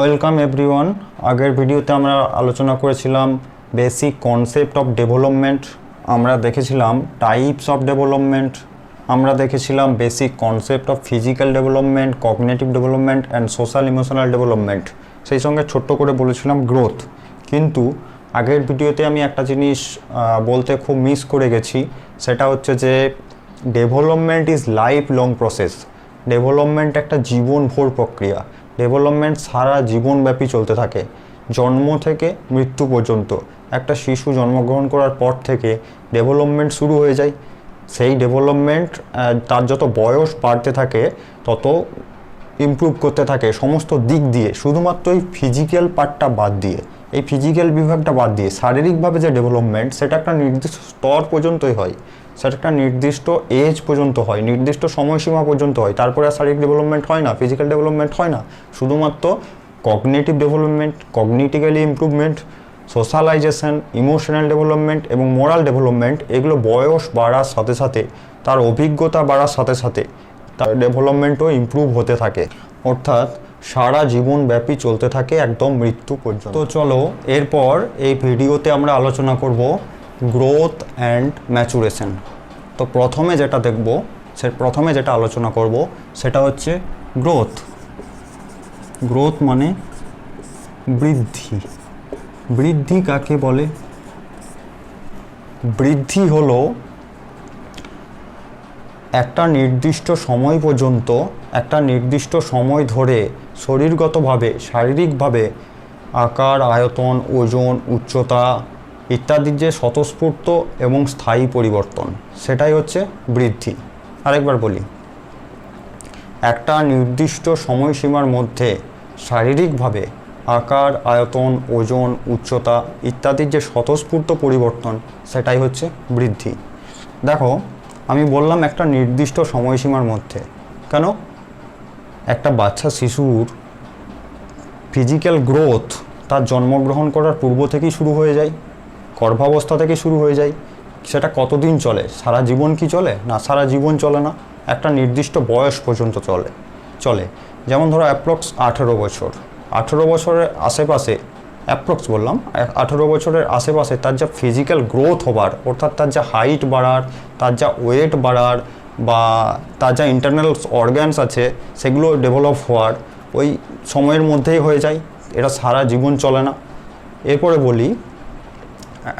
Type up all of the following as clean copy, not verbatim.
Welcome everyone. আগের ভিডিওতে আমরা আলোচনা করেছিলাম বেসিক কনসেপ্ট অফ ডেভেলপমেন্ট, আমরা দেখেছিলাম টাইপস অফ ডেভেলপমেন্ট, আমরা দেখেছিলাম basic concept of physical development, cognitive development and social emotional development, সেই সঙ্গে ছোট্ট করে বলেছিলাম গ্রোথ। কিন্তু আগের ভিডিওতে আমি একটা জিনিস বলতে খুব মিস করে গেছি, সেটা হচ্ছে যে development is life long process. Development একটা জীবনভর প্রক্রিয়া। ডেভেলপমেন্ট সারা জীবনব্যাপী চলতে থাকে, জন্ম থেকে মৃত্যু পর্যন্ত। একটা শিশু জন্মগ্রহণ করার পর থেকে ডেভেলপমেন্ট শুরু হয়ে যায়। সেই ডেভেলপমেন্ট তার যত বয়স বাড়তে থাকে তত ইমপ্রুভ করতে থাকে সমস্ত দিক দিয়ে, শুধুমাত্র এই ফিজিক্যাল পার্টটা বাদ দিয়ে, এই ফিজিক্যাল বিভাগটা বাদ দিয়ে শারীরিকভাবে যে ডেভেলপমেন্ট সেটা একটা নির্দিষ্ট স্তর পর্যন্তই হয়, সেটা একটা নির্দিষ্ট এজ পর্যন্ত হয়, নির্দিষ্ট সময়সীমা পর্যন্ত হয়। তারপরে আর শারীরিক ডেভেলপমেন্ট হয় না, ফিজিক্যাল ডেভেলপমেন্ট হয় না। শুধুমাত্র cognitive development, cognitically improvement, socialisation, emotional development এবং মোরাল ডেভেলপমেন্ট, এগুলো বয়স বাড়ার সাথে সাথে, তার অভিজ্ঞতা বাড়ার সাথে সাথে তার ডেভেলপমেন্টও ইমপ্রুভ হতে থাকে, অর্থাৎ সারা জীবনব্যাপী চলতে থাকে একদম মৃত্যু পর্যন্ত। তো চলো এরপর এই ভিডিওতে আমরা আলোচনা করব গ্রোথ অ্যান্ড ম্যাচুরেশন। তো প্রথমে যেটা আলোচনা করব সেটা হচ্ছে গ্রোথ। গ্রোথ মানে বৃদ্ধি। বৃদ্ধি কাকে বলে? বৃদ্ধি হলো একটা নির্দিষ্ট সময় পর্যন্ত, একটা নির্দিষ্ট সময় ধরে শরীরগতভাবে, শারীরিকভাবে আকার, আয়তন, ওজন, উচ্চতা ইত্যাদির যে স্বতঃস্ফূর্ত এবং স্থায়ী পরিবর্তন, সেটাই হচ্ছে বৃদ্ধি। আরেকবার বলি, একটা নির্দিষ্ট সময়সীমার মধ্যে শারীরিকভাবে আকার, আয়তন, ওজন, উচ্চতা ইত্যাদির যে স্বতঃস্ফূর্ত পরিবর্তন, সেটাই হচ্ছে বৃদ্ধি। দেখো, আমি বললাম একটা নির্দিষ্ট সময়সীমার মধ্যে, কেন? একটা বাচ্চা শিশুর ফিজিক্যাল গ্রোথ তার জন্মগ্রহণ করার পূর্ব থেকেই শুরু হয়ে যায়, গর্ভাবস্থা থেকে শুরু হয়ে যায়। সেটা কতদিন চলে? সারা জীবন কি চলে? না, সারা জীবন চলে না, একটা নির্দিষ্ট বয়স পর্যন্ত চলে। যেমন ধরো অ্যাপ্রক্স 18 বছর, 18 বছরের আশেপাশে, অ্যাপ্রক্স বললাম, 18 বছরের আশেপাশে তার যা ফিজিক্যাল গ্রোথ হবার, অর্থাৎ তার যা হাইট বাড়ার, তার যা ওয়েট বাড়ার, বা তার যা ইন্টারনাল অর্গ্যানস আছে সেগুলো ডেভেলপ হওয়ার ওই সময়ের মধ্যেই হয়ে যায়। এটা সারা জীবন চলে না। এরপরে বলি,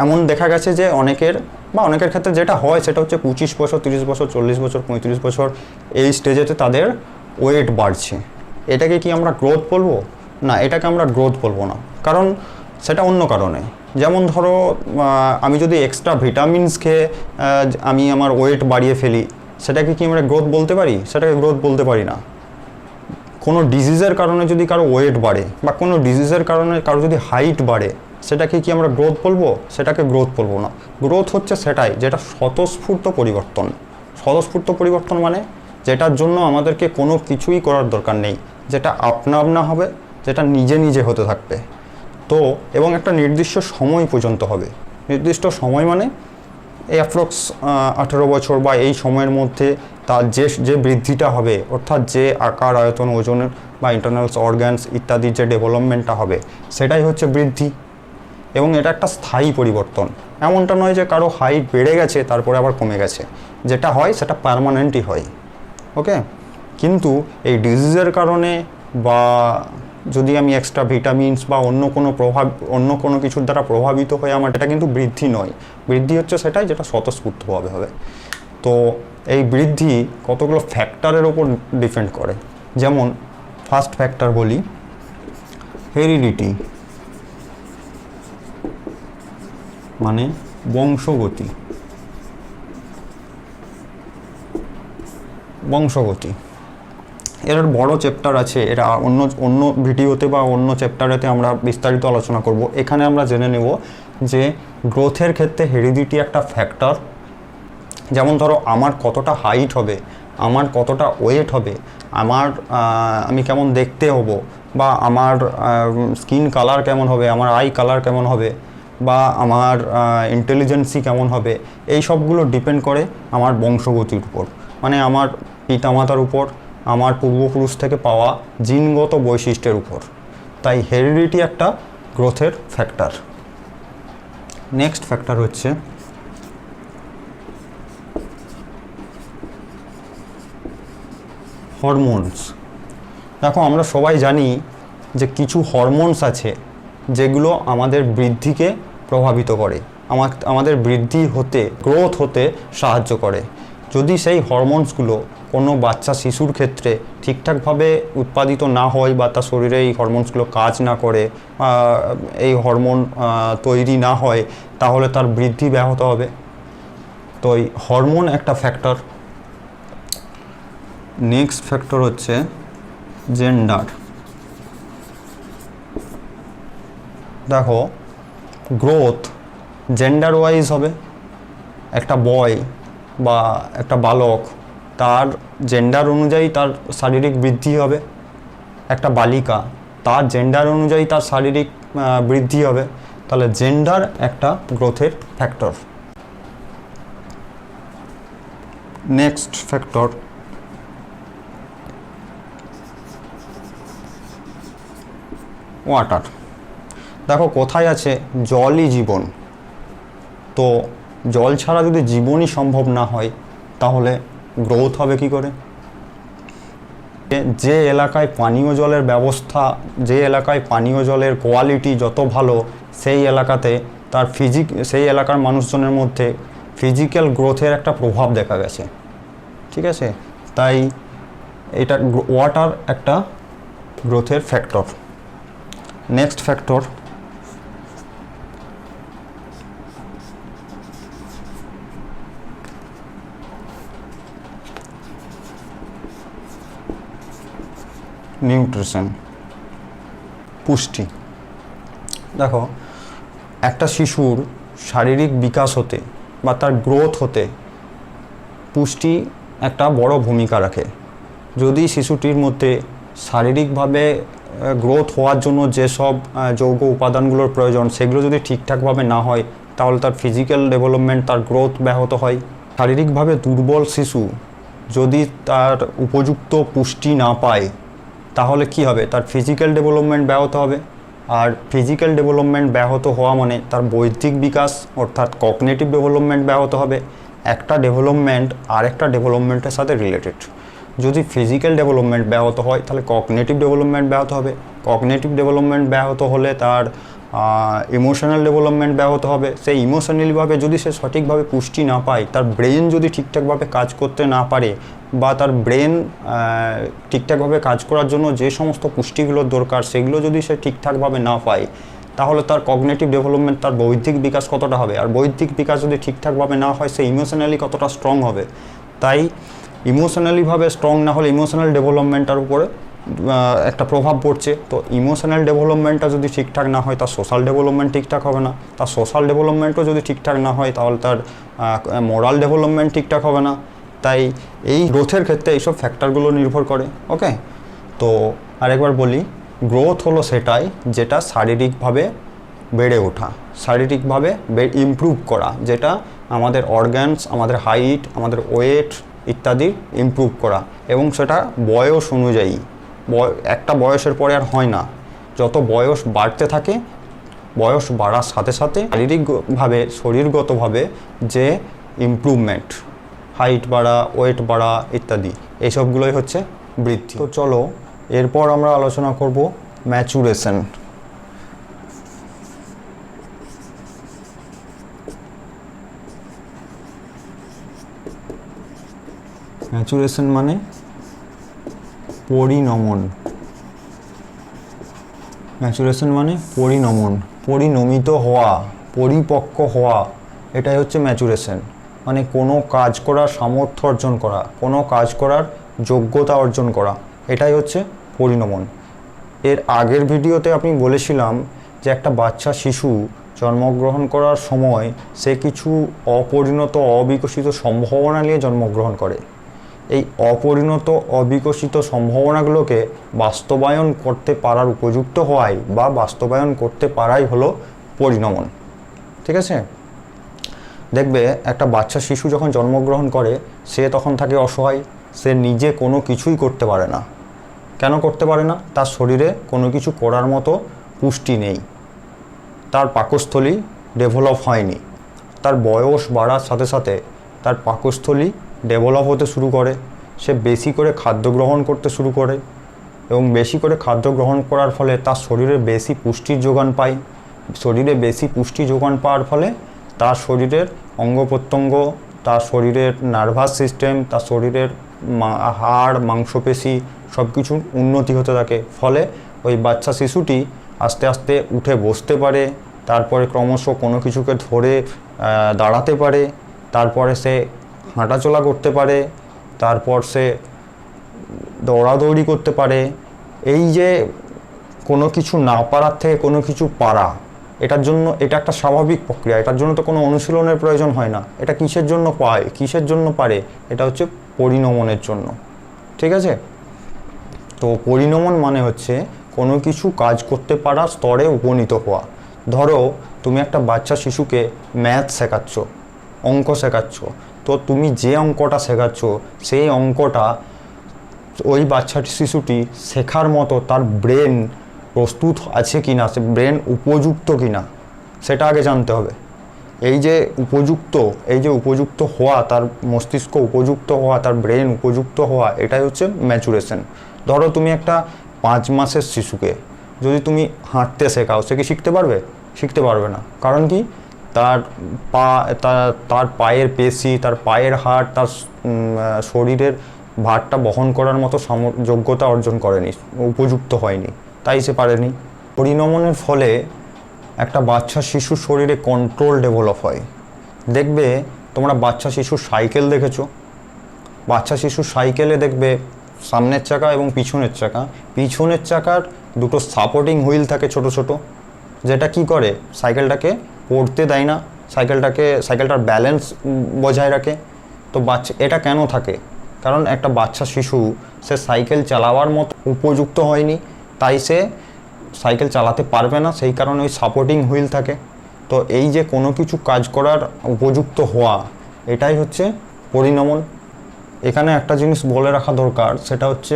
এমন দেখা গেছে যে অনেকের ক্ষেত্রে যেটা হয় সেটা হচ্ছে 25 বছর, 30 বছর, 40 বছর, 35 বছর এই স্টেজেতে তাদের ওয়েট বাড়ছে। এটাকে কি আমরা গ্রোথ বলবো? না, এটাকে আমরা গ্রোথ বলবো না, কারণ সেটা অন্য কারণে। যেমন ধরো, আমি যদি এক্সট্রা ভিটামিনস খেয়ে আমি আমার ওয়েট বাড়িয়ে ফেলি, সেটাকে কি আমরা গ্রোথ বলতে পারি? সেটাকে গ্রোথ বলতে পারি না। কোনো ডিজিজের কারণে যদি কারো ওয়েট বাড়ে, বা কোনো ডিজিজের কারণে কারো যদি হাইট বাড়ে, সেটাকে কি আমরা গ্রোথ বলবো? সেটাকে গ্রোথ বলবো না। গ্রোথ হচ্ছে সেটাই যেটা স্বতঃস্ফূর্ত পরিবর্তন। স্বতঃস্ফূর্ত পরিবর্তন মানে যেটার জন্য আমাদেরকে কোনো কিছুই করার দরকার নেই, যেটা আপনা হবে, যেটা নিজে নিজে হতে থাকবে। তো এবং একটা নির্দিষ্ট সময় পর্যন্ত হবে। নির্দিষ্ট সময় মানে এই অ্যাপ্রক্স 18 বছর বা এই সময়ের মধ্যে তার যে বৃদ্ধিটা হবে, অর্থাৎ যে আকার, আয়তন, ওজনের বা ইন্টারনালস অর্গ্যানস ইত্যাদির যে ডেভেলপমেন্টটা হবে, সেটাই হচ্ছে বৃদ্ধি। এবং এটা একটা স্থায়ী পরিবর্তন। এমনটা নয় যে কারো হাইট বেড়ে গেছে তারপরে আবার কমে গেছে। যেটা হয় সেটা পার্মানেন্টই হয়। ওকে? কিন্তু এই ডিজিজের কারণে, বা যদি আমি এক্সট্রা ভিটামিনস বা অন্য কোনো কিছুর দ্বারা প্রভাবিত হয়ে আমার, এটা কিন্তু বৃদ্ধি নয়। বৃদ্ধি হচ্ছে সেটাই যেটা স্বতঃস্ফূর্তভাবে হবে। তো এই বৃদ্ধি কতগুলো ফ্যাক্টরের ওপর ডিপেন্ড করে। যেমন ফার্স্ট ফ্যাক্টর বলি, হেরিডিটি, মানে বংশগতি। এর বড় চ্যাপ্টার আছে, এটা অন্য ভিডিওতে বা অন্য চ্যাপ্টারেতে আমরা বিস্তারিত আলোচনা করব। এখানে আমরা জেনে নেব যে গ্রোথের ক্ষেত্রে হেরিডিটি একটা ফ্যাক্টর। যেমন ধরো, আমার কতটা হাইট হবে, আমার কতটা ওয়েট হবে, আমি কেমন দেখতে হব, বা আমার স্কিন কালার কেমন হবে, আমার আই কালার কেমন হবে, বা আমার ইন্টেলিজেন্সি কেমন হবে, এই সবগুলো ডিপেন্ড করে আমার বংশগতির উপর, মানে আমার পিতামাতার উপর, আমার পূর্বপুরুষ থেকে পাওয়া জিনগত বৈশিষ্ট্যের উপর। তাই হেরিডিটি একটা গ্রোথের ফ্যাক্টর। নেক্সট ফ্যাক্টর হচ্ছে হরমোনস। দেখো আমরা সবাই জানি যে কিছু হরমোনস আছে যেগুলো আমাদের বৃদ্ধিকে প্রভাবিত করে, আমাদের বৃদ্ধি হতে, গ্রোথ হতে সাহায্য করে। যদি সেই হরমোনসগুলো কোনো বাচ্চা শিশুর ক্ষেত্রে ঠিকঠাকভাবে উৎপাদিত না হয় বা তার শরীরে এই হরমোনসগুলো কাজ না করে, এই হরমোন তৈরি না হয়, তাহলে তার বৃদ্ধি ব্যাহত হবে। তো এই হরমোন একটা ফ্যাক্টর। নেক্সট ফ্যাক্টর হচ্ছে জেন্ডার। দেখো গ্রোথ জেন্ডার ওয়াইজ হবে। একটা বয় বা একটা বালক, তার জেন্ডার অনুযায়ী তার শারীরিক বৃদ্ধি হবে। একটা বালিকা, তার জেন্ডার অনুযায়ী তার শারীরিক বৃদ্ধি হবে। তাহলে জেন্ডার একটা গ্রোথের ফ্যাক্টর। Next factor water. দেখো কোথায় আছে জলই জীবন, তো জল ছাড়া যদি জীবনই সম্ভব না হয় তাহলে গ্রোথ হবে কি করে? যে এলাকায় পানীয় জলের ব্যবস্থা, যে এলাকায় পানীয় জলের কোয়ালিটি যত ভালো, সেই এলাকাতে সেই এলাকার মানুষজনের মধ্যে ফিজিক্যাল গ্রোথের একটা প্রভাব দেখা গেছে। ঠিক আছে, তাই এটা ওয়াটার একটা গ্রোথের ফ্যাক্টর। নেক্সট ফ্যাক্টর নিউট্রিশন, পুষ্টি। দেখো একটা শিশুর শারীরিক বিকাশ হতে বা তার গ্রোথ হতে পুষ্টি একটা বড় ভূমিকা রাখে। যদি শিশুটির মধ্যে শারীরিকভাবে গ্রোথ হওয়ার জন্য যেসব যৌগ উপাদানগুলোর প্রয়োজন সেগুলো যদি ঠিকঠাকভাবে না হয় তাহলে তার ফিজিক্যাল ডেভেলপমেন্ট, তার গ্রোথ ব্যাহত হয়। শারীরিকভাবে দুর্বল শিশু যদি তার উপযুক্ত পুষ্টি না পায় তাহলে কি হবে? তার ফিজিক্যাল ডেভেলপমেন্ট ব্যাহত হবে। আর ফিজিক্যাল ডেভেলপমেন্ট ব্যাহত হওয়া মানে তার বৌদ্ধিক বিকাশ অর্থাৎ কগনিটিভ ডেভেলপমেন্ট ব্যাহত হবে। একটা ডেভেলপমেন্ট আরেকটা ডেভেলপমেন্টের সাথে রিলেটেড। যদি ফিজিক্যাল ডেভেলপমেন্ট ব্যাহত হয় তাহলে কগনিটিভ ডেভেলপমেন্ট ব্যাহত হবে। কগনিটিভ ডেভেলপমেন্ট ব্যাহত হলে তার ইমোশনাল ডেভেলপমেন্ট ব্যাহত হবে। সেই ইমোশনালিভাবে যদি সে সঠিকভাবে পুষ্টি না পায়, তার ব্রেন যদি ঠিকঠাকভাবে কাজ করতে না পারে বা তার ব্রেন ঠিকঠাকভাবে কাজ করার জন্য যে সমস্ত পুষ্টিগুলোর দরকার সেগুলো যদি সে ঠিকঠাকভাবে না পায় তাহলে তার কগনিটিভ ডেভেলপমেন্ট, তার বৌদ্ধিক বিকাশ কতটা হবে? আর বৌদ্ধিক বিকাশ যদি ঠিকঠাকভাবে না হয় সে ইমোশনালি কতটা স্ট্রং হবে? তাই ইমোশনালিভাবে স্ট্রং না হলে ইমোশনাল ডেভেলপমেন্টটার উপরে একটা প্রভাব পড়ছে। তো ইমোশনাল ডেভেলপমেন্টটা যদি ঠিকঠাক না হয় তার সোশ্যাল ডেভেলপমেন্ট ঠিকঠাক হবে না। তার সোশ্যাল ডেভেলপমেন্টও যদি ঠিকঠাক না হয় তাহলে তার মোরাল ডেভেলপমেন্ট ঠিকঠাক হবে না। তাই এই গ্রোথের ক্ষেত্রে এইসব ফ্যাক্টরগুলো নির্ভর করে। ওকে, তো আরেকবার বলি, গ্রোথ হলো সেটাই যেটা শারীরিকভাবে বেড়ে ওঠা, শারীরিকভাবে ইমপ্রুভ করা, যেটা আমাদের অর্গ্যানস, আমাদের হাইট, আমাদের ওয়েট ইত্যাদি ইমপ্রুভ করা, এবং সেটা বয়স অনুযায়ী। একটা বয়সের পরে আর হয় না, যত বয়স বাড়তে থাকে, বয়স বাড়ার সাথে সাথে শারীরিকভাবে, শরীরগতভাবে যে ইমপ্রুভমেন্ট, হাইট বাড়া, ওয়েট বাড়া ইত্যাদি, এইসবগুলোই হচ্ছে বৃদ্ধি। তো চলো এরপর আমরা আলোচনা করব ম্যাচুরেশন। ম্যাচুরেশন মানে পরিণমন। ম্যাচুরেশন মানে পরিণমন, পরিণমিত হওয়া, পরিপক্ক হওয়া, এটাই হচ্ছে ম্যাচুরেশন। মানে কোনো কাজ করার সামর্থ্য অর্জন করা, কোনো কাজ করার যোগ্যতা অর্জন করা, এটাই হচ্ছে পরিণমন। এর আগের ভিডিওতে আমি বলেছিলাম যে একটা বাচ্চা শিশু জন্মগ্রহণ করার সময় সে কিছু অপরিণত, অবিকশিত সম্ভাবনা নিয়ে জন্মগ্রহণ করে। এই অপরিণত, অবিকশিত সম্ভাবনাগুলোকে বাস্তবায়ন করতে পারার উপযুক্ত হওয়াই বা বাস্তবায়ন করতে পারাই হলো পরিণমন। ঠিক আছে, দেখবে একটা বাচ্চা শিশু যখন জন্মগ্রহণ করে সে তখন থাকে অসহায়, সে নিজে কোনো কিছুই করতে পারে না। কেন করতে পারে না? তার শরীরে কোনো কিছু করার মতো পুষ্টি নেই, তার পাকস্থলী ডেভেলপ হয়নি। তার বয়স বাড়ার সাথে সাথে তার পাকস্থলী ডেভেলপ হতে শুরু করে, সে বেশি করে খাদ্য গ্রহণ করতে শুরু করে এবং বেশি করে খাদ্য গ্রহণ করার ফলে তার শরীরে বেশি পুষ্টির যোগান পায়। শরীরে বেশি পুষ্টি যোগান পাওয়ার ফলে তার শরীরের অঙ্গ প্রত্যঙ্গ, তার শরীরের নার্ভাস সিস্টেম, তার শরীরের হাড় মাংসপেশি সব কিছুর উন্নতি হতে থাকে। ফলে ওই বাচ্চা শিশুটি আস্তে আস্তে উঠে বসতে পারে, তারপরে ক্রমশ কোনো কিছুকে ধরে দাঁড়াতে পারে, তারপরে সে হাঁটাচলা করতে পারে, তারপর সে দৌড়াদৌড়ি করতে পারে। এই যে কোনো কিছু না পারার থেকে কোনো কিছু পারা, এটার জন্য এটা একটা স্বাভাবিক প্রক্রিয়া, এটার জন্য তো কোনো অনুশীলনের প্রয়োজন হয় না। এটা কিসের জন্য পায়, কিসের জন্য পারে? এটা হচ্ছে পরিণমনের জন্য। ঠিক আছে? তো পরিণমন মানে হচ্ছে কোনো কিছু কাজ করতে পারা স্তরে উপনীত হওয়া। ধরো তুমি একটা বাচ্চা শিশুকে ম্যাথ শেখাচ্ছ, অঙ্ক শেখাচ্ছ, তো তুমি যে অঙ্কটা শেখাচ্ছ সেই অঙ্কটা ওই বাচ্চা শিশুটি শেখার মতো তার ব্রেন প্রস্তুত আছে কি না, সে ব্রেন উপযুক্ত কি না সেটা আগে জানতে হবে। এই যে উপযুক্ত হওয়া, তার মস্তিষ্ক উপযুক্ত হওয়া, তার ব্রেন উপযুক্ত হওয়া, এটাই হচ্ছে ম্যাচুরেশন। ধরো তুমি একটা 5 মাসের শিশুকে যদি তুমি হাঁটতে শেখাও, সে কি শিখতে পারবে? শিখতে পারবে না। কারণ কি? তার পায়ের পেশি, তার পায়ের হাড়, তার শরীরের ভারটা বহন করার মতো যোগ্যতা অর্জন করেনি, উপযুক্ত হয়নি, তাই সে পারেনি। পরিণমনের ফলে একটা বাচ্চা শিশুর শরীরে কন্ট্রোল ডেভেলপ হয়। দেখবে তোমরা বাচ্চা শিশুর সাইকেল দেখেছো? বাচ্চা শিশুর সাইকেলে দেখবে সামনের চাকা এবং পিছনের চাকা, পিছনের চাকার দুটো সাপোর্টিং হুইল থাকে ছোট ছোট, যেটা কি করে সাইকেলটাকে পড়তে দেয় না, সাইকেলটার ব্যালেন্স বজায় রাখে। তো এটা কেন থাকে? কারণ একটা বাচ্চা শিশু সে সাইকেল চালাবার মতো উপযুক্ত হয়নি, তাই সে সাইকেল চালাতে পারবে না, সেই কারণে ওই সাপোর্টিং হুইল থাকে। তো এই যে কোনো কিছু কাজ করার উপযুক্ত হওয়া, এটাই হচ্ছে পরিণমন। এখানে একটা জিনিস বলে রাখা দরকার, সেটা হচ্ছে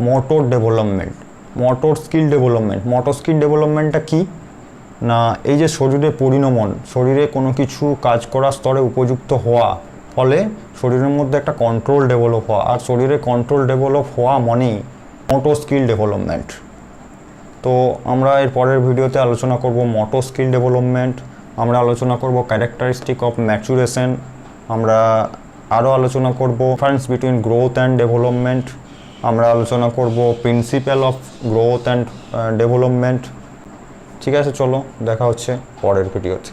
motor development, motor skill development. Motor skill ডেভেলপমেন্টটা কি না, এই যে শরীরে পরিণমন, শরীরে কোনো কিছু কাজ করার স্তরে উপযুক্ত হওয়া, ফলে শরীরের মধ্যে একটা কন্ট্রোল ডেভেলপ হওয়া, আর শরীরে কন্ট্রোল ডেভেলপ হওয়া মানেই মোটর স্কিল ডেভেলপমেন্ট। তো আমরা এর পরের ভিডিওতে আলোচনা করব মোটর স্কিল ডেভেলপমেন্ট, আমরা আলোচনা করব ক্যারেক্টারিস্টিক অফ ম্যাচুরেশন, আমরা আরও আলোচনা করব difference between growth and development, আমরা আলোচনা করব principal of growth and development. ঠিক আছে, চলো দেখা হচ্ছে পরের ভিডিওতে।